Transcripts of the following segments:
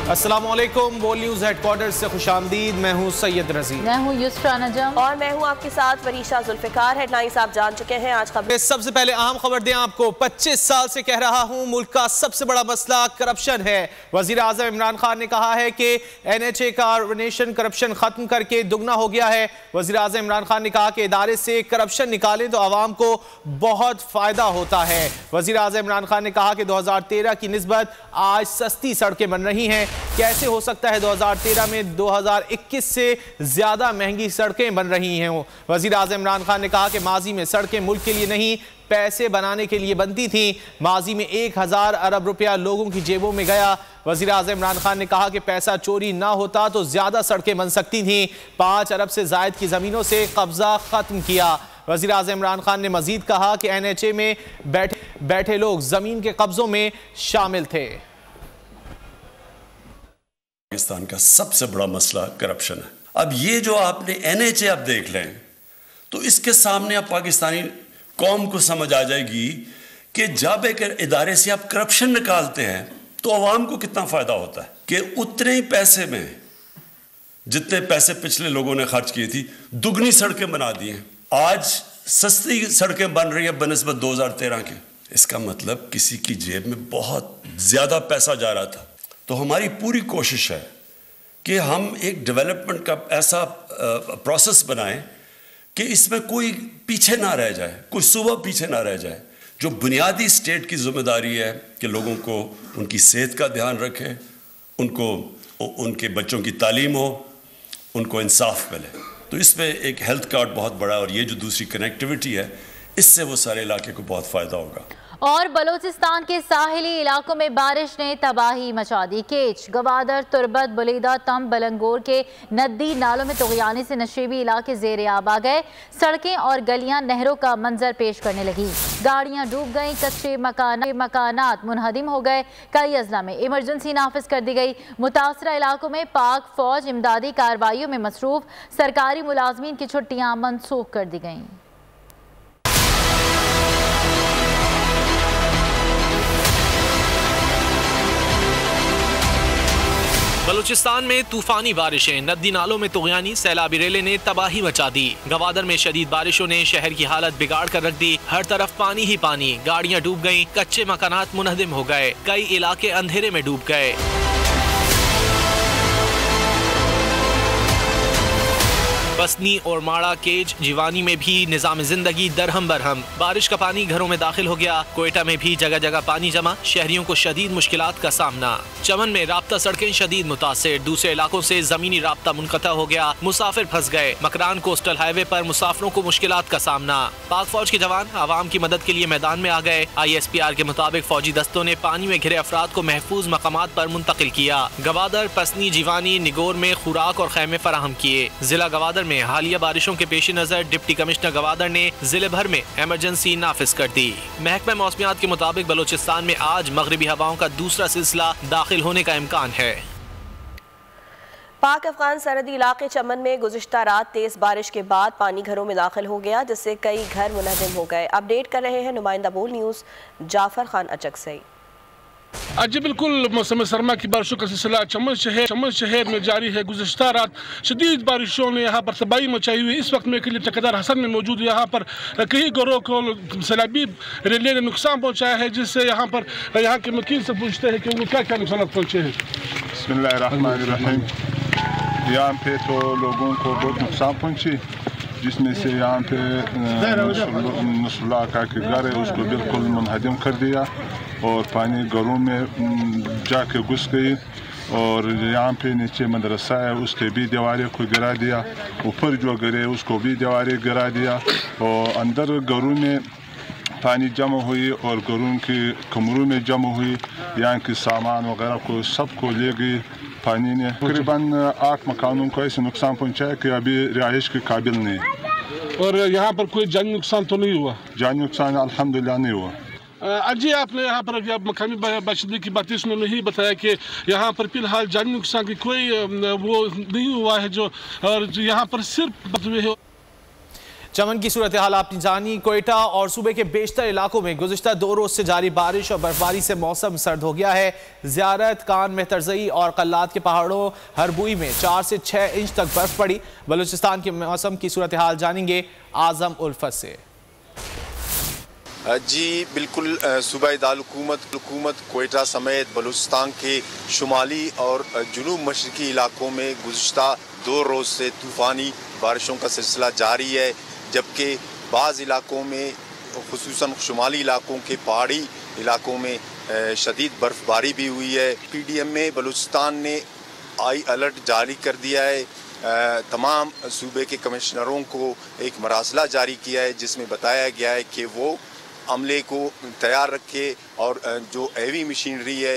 अस्सलामुअलैकुम, बोल news headquarter से खुशामदीद। मैं हूँ सैयद रजी, मैं हूँ युस्रा नजम और मैं हूँ आपके साथ वरीशा जुल्फिकार। हेडलाइंस आप जान चुके हैं। आज खबर सबसे पहले अहम खबर दें आपको। 25 साल से कह रहा हूँ मुल्क का सबसे बड़ा मसला करप्शन है। वजीर आजम इमरान खान ने कहा है कि NHA कार्पोरेशन करप्शन खत्म करके दुगना हो गया है। वजीर आजम इमरान खान ने कहा कि इदारे से करप्शन निकालें तो आवाम को बहुत फायदा होता है। वजीर आजम इमरान खान ने कहा कि 2013 की निस्बत आज सस्ती सड़कें बन रही हैं। कैसे हो सकता है 2013 में 2021 से ज्यादा महंगी सड़कें बन रही हैं? वजीर आजम इमरान खान ने कहा कि माजी में सड़कें मुल्क के लिए नहीं पैसे बनाने के लिए बनती थी। माजी में 1000 अरब रुपया लोगों की जेबों में गया। वजीर आजम इमरान खान ने कहा कि पैसा चोरी ना होता तो ज्यादा सड़कें बन सकती थीं। 5 अरब से जायद की जमीनों से कब्जा खत्म किया। वजीर आजम इमरान खान ने मजीद कहा कि NHA में बैठे लोग जमीन के कब्जों में शामिल थे। पाकिस्तान का सबसे बड़ा मसला करप्शन है। अब ये जो आपने NHA आप देख लें तो इसके सामने अब पाकिस्तानी कौम को समझ आ जाएगी कि जब एक इदारे से आप करप्शन निकालते हैं तो आवाम को कितना फायदा होता है कि उतने ही पैसे में जितने पैसे पिछले लोगों ने खर्च किए थी दुगनी सड़कें बना दी हैं। आज सस्ती सड़कें बन रही है बनस्बत 2013 के। इसका मतलब किसी की जेब में बहुत ज्यादा पैसा जा रहा था। तो हमारी पूरी कोशिश है कि हम एक डेवलपमेंट का ऐसा प्रोसेस बनाएं कि इसमें कोई पीछे ना रह जाए, कोई सूबा पीछे ना रह जाए। जो बुनियादी स्टेट की जिम्मेदारी है कि लोगों को उनकी सेहत का ध्यान रखें, उनको उनके बच्चों की तालीम हो, उनको इंसाफ मिले। तो इसमें एक हेल्थ कार्ड बहुत बड़ा, और ये जो दूसरी कनेक्टिविटी है इससे वो सारे इलाके को बहुत फ़ायदा होगा। और बलूचिस्तान के साहिली इलाकों में बारिश ने तबाही मचा दी। केच, गवादर, तुरबत, बुलीदा, तम, बलंगोर के नदी नालों में तुगयानी से नशेबी इलाके ज़ेरे आब आ गए। सड़कें और गलियां नहरों का मंजर पेश करने लगी। गाड़ियां डूब गईं, कच्चे मकानात मुनहदिम हो गए। कई अजला में इमरजेंसी नाफिज कर दी गई। मुतासरा इलाकों में पाक फौज इमदादी कार्रवाइयों में मसरूफ। सरकारी मुलाजमीन की छुट्टियां मनसूख कर दी गईं। बलूचिस्तान में तूफानी बारिशें, नदी नालों में तुगयानी, सैलाबी रेले ने तबाही मचा दी। गवादर में शदीद बारिशों ने शहर की हालत बिगाड़ कर रख दी। हर तरफ पानी ही पानी, गाड़ियां डूब गईं, कच्चे मकानात मुनहदिम हो गए, कई इलाके अंधेरे में डूब गए। बसनी और माड़ा, केज, जीवानी में भी निजाम जिंदगी दरहम बरहम। बारिश का पानी घरों में दाखिल हो गया। कोयटा में भी जगह जगह पानी जमा, शहरियों को शदीद मुश्किलात का सामना। चमन में राब्ता सड़कें शदीद मुतासिर, दूसरे इलाकों से जमीनी राब्ता मुनक़ता हो गया। मुसाफिर फंस गए। मकरान कोस्टल हाईवे पर मुसाफिरों को मुश्किलात का सामना। पाक फौज के जवान आवाम की मदद के लिए मैदान में आ गए। ISPR के मुताबिक फौजी दस्तों ने पानी में घिरे अफराद को महफूज मकामात पर मुंतकिल किया। गवादर, पसनी, जीवानी, निगोर में खुराक और खैमे फराहम किए। जिला गवादर में हालिया बारिशों के पेश नजर डिप्टी कमिश्नर गवादर ने जिले भर में इमरजेंसी नाफिज कर दी। महकमा मौसमियात के मुताबिक बलूचिस्तान में आज मगरिबी हवाओं का दूसरा सिलसिला दाखिल होने का इम्कान है। पाक अफगान सरहदी इलाके चमन में गुज़िश्ता रात तेज बारिश के बाद पानी घरों में दाखिल हो गया, जिससे कई घर मुनहदिम हो गए। अपडेट कर रहे हैं नुमाइंदा बोल न्यूज़ जाफर खान अचकसई। जी बिल्कुल, मौसम सरमा की बारिशों का सिलसिला चमन शहर में जारी है। गुज़िश्ता रात शदीद बारिशों ने यहाँ पर तबाही मचाई हुई। इस वक्त मैं के लिए ठेकेदार हसन में मौजूद। यहाँ पर कई घरों को सैलाबी रेले ने नुकसान पहुँचाया है, जिससे यहाँ के वकील से पूछते हैं कि उन्हें क्या क्या नुकसान पहुँचे हैं। बिस्मिल्लाहिर्रहमानिर्रहीम। यहाँ पे तो लोगों को बहुत नुकसान पहुँची, जिसमें से यहाँ पे नसरुल्लाह का घर है उसको बिल्कुल मुनहदिम कर दिया और पानी घरों में जाके घुस गई। और यहाँ पे नीचे मदरसा है उसके भी दीवारें को गिरा दिया। ऊपर जो घर है उसको भी दीवारें गिरा दिया। और अंदर घरों में पानी जमा हुई और घरों के कमरों में जमा हुई। यहाँ के सामान वगैरह को सबको ले गई पानी ने। तकरीबन 8 मकानों को ऐसे नुकसान पहुँचाया कि अभी रिहाइश के काबिल नहीं। और यहाँ पर कोई जानी नुकसान तो नहीं हुआ? जानी नुकसान अल्हम्दुलिल्लाह नहीं हुआ। जी आपने यहाँ पर मकामी बाशिंदे की बातें उन्होंने ही बताया कि यहाँ पर फिलहाल जानी नुकसान की कोई वो नहीं हुआ है, जो और यहाँ पर सिर्फ हुए है। चमन की सूरत हाल आपने जानी। कोयटा और सूबे के बेशतर इलाकों में गुज़िश्ता 2 रोज से जारी बारिश और बर्फबारी से मौसम सर्द हो गया है। ज़ियारत, कान, मेहतरजई और कल्लात के पहाड़ों हरबुई में 4 से 6 इंच तक बर्फ पड़ी। बलूचिस्तान के मौसम की सूरत हाल जानेंगे आजम उल्फत से। जी बिल्कुल, सूबाई दारुल-हुकूमत कोयटा समेत बलूचिस्तान के शुमाली और जुनूब मशरकी इलाकों में गुज़िश्ता 2 रोज़ से तूफ़ानी बारिशों का सिलसिला जारी है, जबकि बाज़ इलाकों में खुसूसन शुमाली इलाकों के पहाड़ी इलाकों में शदीद बर्फ़बारी भी हुई है। PDMA बलूचिस्तान ने हाई अलर्ट जारी कर दिया है। तमाम सूबे के कमिश्नरों को एक मरासला जारी किया है जिसमें बताया गया है कि वो अमले को तैयार रखे और जो हैवी मशीनरी है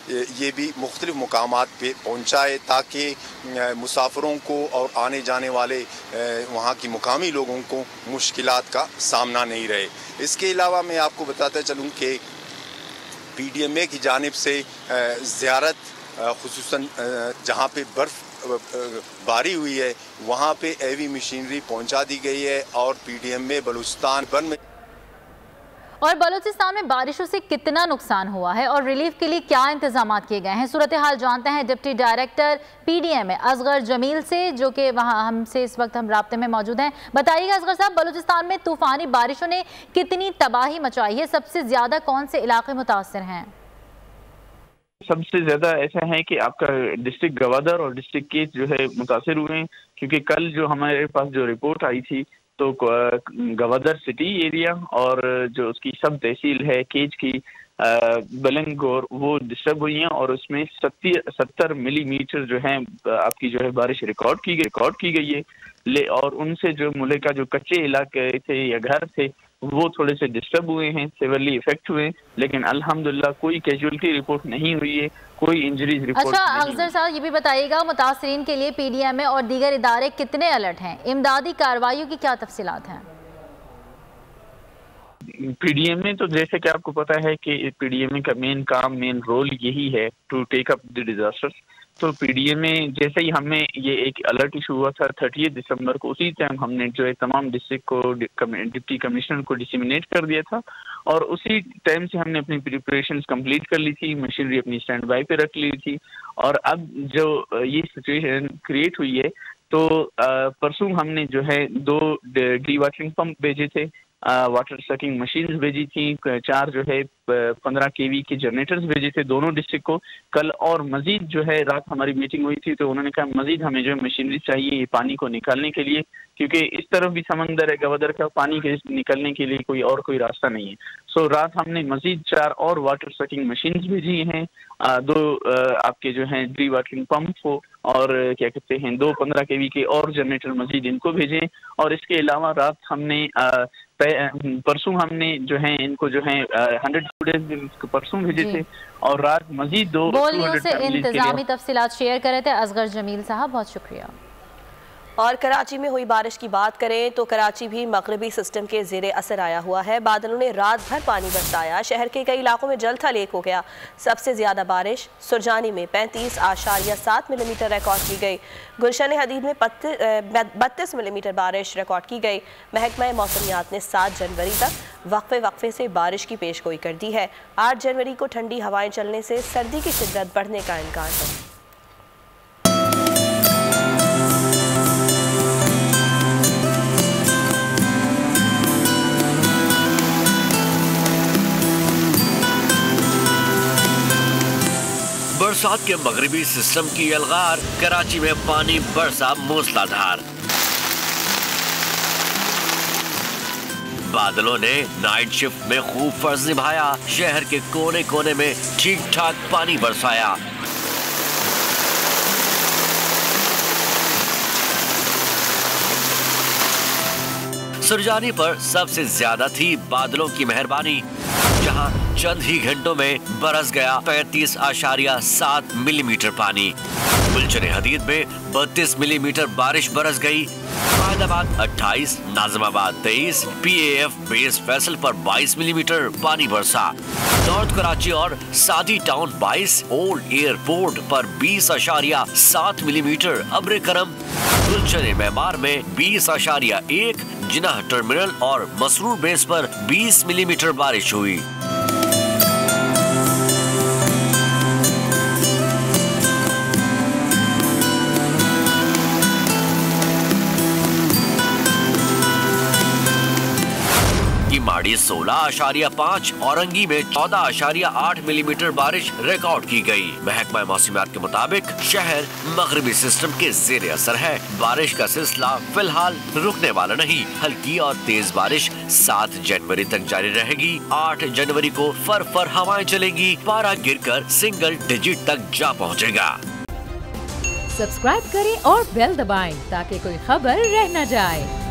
ये भी मुख्तलिफ मकामात पे पहुँचाए ताकि मुसाफिरों को और आने जाने वाले वहाँ की मुकामी लोगों को मुश्किलात का सामना नहीं रहे। इसके अलावा मैं आपको बताता चलूँ कि PDMA की जानिब से ज़ियारत खुसूसन जहाँ पे बर्फ़ बारी हुई है वहाँ पे हैवी मशीनरी पहुँचा दी गई है और PDMA बलूचिस्तान बन में। और बलूचिस्तान में बारिशों से कितना नुकसान हुआ है और रिलीफ के लिए क्या इंतजाम किए गए हैं, सूरत हाल जानते हैं deputy director PDMA Asgar Jamil से, जो कि वहां हमसे इस वक्त हम राब्ते में मौजूद हैं। बताइएगा असगर साहब, बलूचिस्तान में तूफानी बारिशों ने कितनी तबाही मचाई है, सबसे ज्यादा कौन से इलाके मुतासर हैं? सबसे ज्यादा ऐसा है कि आपका डिस्ट्रिक्ट गवादर और डिस्ट्रिक्ट केच जो है मुतासर हुए हैं, क्योंकि कल जो हमारे पास जो रिपोर्ट आई थी तो गवादर सिटी एरिया और जो उसकी सब तहसील है केच की बलंगोर वो डिस्टर्ब हुई हैं और उसमें 70 मिलीमीटर जो है आपकी जो है बारिश रिकॉर्ड की गई है। और उनसे जो मुल्क का जो कच्चे इलाके थे या घर थे वो थोड़े से डिस्टर्ब हुए हैं, सिवियरली इफेक्ट हुए, लेकिन अल्हम्दुलिल्लाह कोई कैजुअलिटी रिपोर्ट नहीं हुई है, कोई इंजरीज रिपोर्ट अच्छा अफजल साहब ये भी बताइएगा, मुतासरीन के लिए PDMA और दीगर इदारे कितने अलर्ट हैं, इमदादी कार्रवाइयों की क्या तफसीलात हैं? PDMA तो जैसे कि आपको पता है कि PDMA का मेन रोल यही है to take up the disasters. तो PDMA जैसे ही हमें ये एक अलर्ट इशू हुआ था 30 दिसंबर को, उसी टाइम हमने जो है तमाम डिस्ट्रिक्ट को डिप्टी कमिश्नर को डिसमिनेट कर दिया था और उसी टाइम से हमने अपनी प्रिपरेशंस कंप्लीट कर ली थी, मशीनरी अपनी स्टैंड बाय पे रख ली थी। और अब जो ये सिचुएशन क्रिएट हुई है तो परसों हमने जो है 2 डी वाटरिंग पंप भेजे थे, वाटर सकिंग मशीन्स भेजी थी, 4 जो है 15 kV के जनरेटर्स भेजे थे दोनों डिस्ट्रिक्ट को कल। और मजीद जो है रात हमारी मीटिंग हुई थी तो उन्होंने कहा मजीद हमें जो है मशीनरी चाहिए ये पानी को निकालने के लिए, क्योंकि इस तरफ भी समंदर है गवादर का, पानी के निकलने के लिए कोई रास्ता नहीं है। सो रात हमने मजीद 4 और वाटर सकिंग मशीन्स भेजी हैं, 2 आपके जो हैं डी वाटरिंग पंप को और क्या कहते हैं 2 15 kV के और जनरेटर मजीद इनको भेजे। और इसके अलावा रात हमने परसों हमने जो है इनको जो है 100 स्टूडेंट्स परसों भेजे थे और रात मजीद 200 से इंतजामी तफसीलात शेयर करे थे असगर जमील साहब, बहुत शुक्रिया। और कराची में हुई बारिश की बात करें तो कराची भी मगरबी सिस्टम के ज़ेरे असर आया हुआ है। बादलों ने रात भर पानी बरसाया, शहर के कई इलाकों में जल थल एक हो गया। सबसे ज़्यादा बारिश सुरजानी में 35.7 मिलीमीटर रिकॉर्ड की गई। गुलशन हदीद में 32 मिलीमीटर बारिश रिकॉर्ड की गई। महकमा मौसमियात ने 7 जनवरी तक वक्फे से बारिश की पेशगोई कर दी है। 8 जनवरी को ठंडी हवाएं चलने से सर्दी की शिद्दत बढ़ने का इम्कान है। बरसात के मगरबी सिस्टम की अलगार, कराची में पानी बरसा मूसलाधार। बादलों ने नाइट शिफ्ट में खूब फर्ज निभाया, शहर के कोने कोने में ठीक ठाक पानी बरसाया। सुरजानी पर सबसे ज्यादा थी बादलों की मेहरबानी, जहां चंद ही घंटों में बरस गया 35.7 मिलीमीटर पानी। गुलशन हदीद में 32 मिलीमीटर बारिश बरस गई। फरीदाबाद 28, नाजिमाबाद 23, PAF बेस फैसल पर 22 मिलीमीटर पानी बरसा। नॉर्थ कराची और सादी टाउन 22, ओल्ड एयरपोर्ट पर 20.7 मिलीमीटर अब्र करम। गुलशन मेमार में 20.1, जिनाह टर्मिनल और मसरूर बेस पर 20 मिलीमीटर बारिश हुई। माड़ी 16.5, औरंगी में 14.8 मिलीमीटर बारिश रिकॉर्ड की गई। महकमा मौसमियात के मुताबिक शहर मगरिबी सिस्टम के जेर असर है। बारिश का सिलसिला फिलहाल रुकने वाला नहीं। हल्की और तेज बारिश 7 जनवरी तक जारी रहेगी। 8 जनवरी को फर हवाएं चलेंगी। पारा गिरकर सिंगल डिजिट तक जा पहुँचेगा। सब्सक्राइब करें और बेल दबाएं ताकि कोई खबर रह न जाए।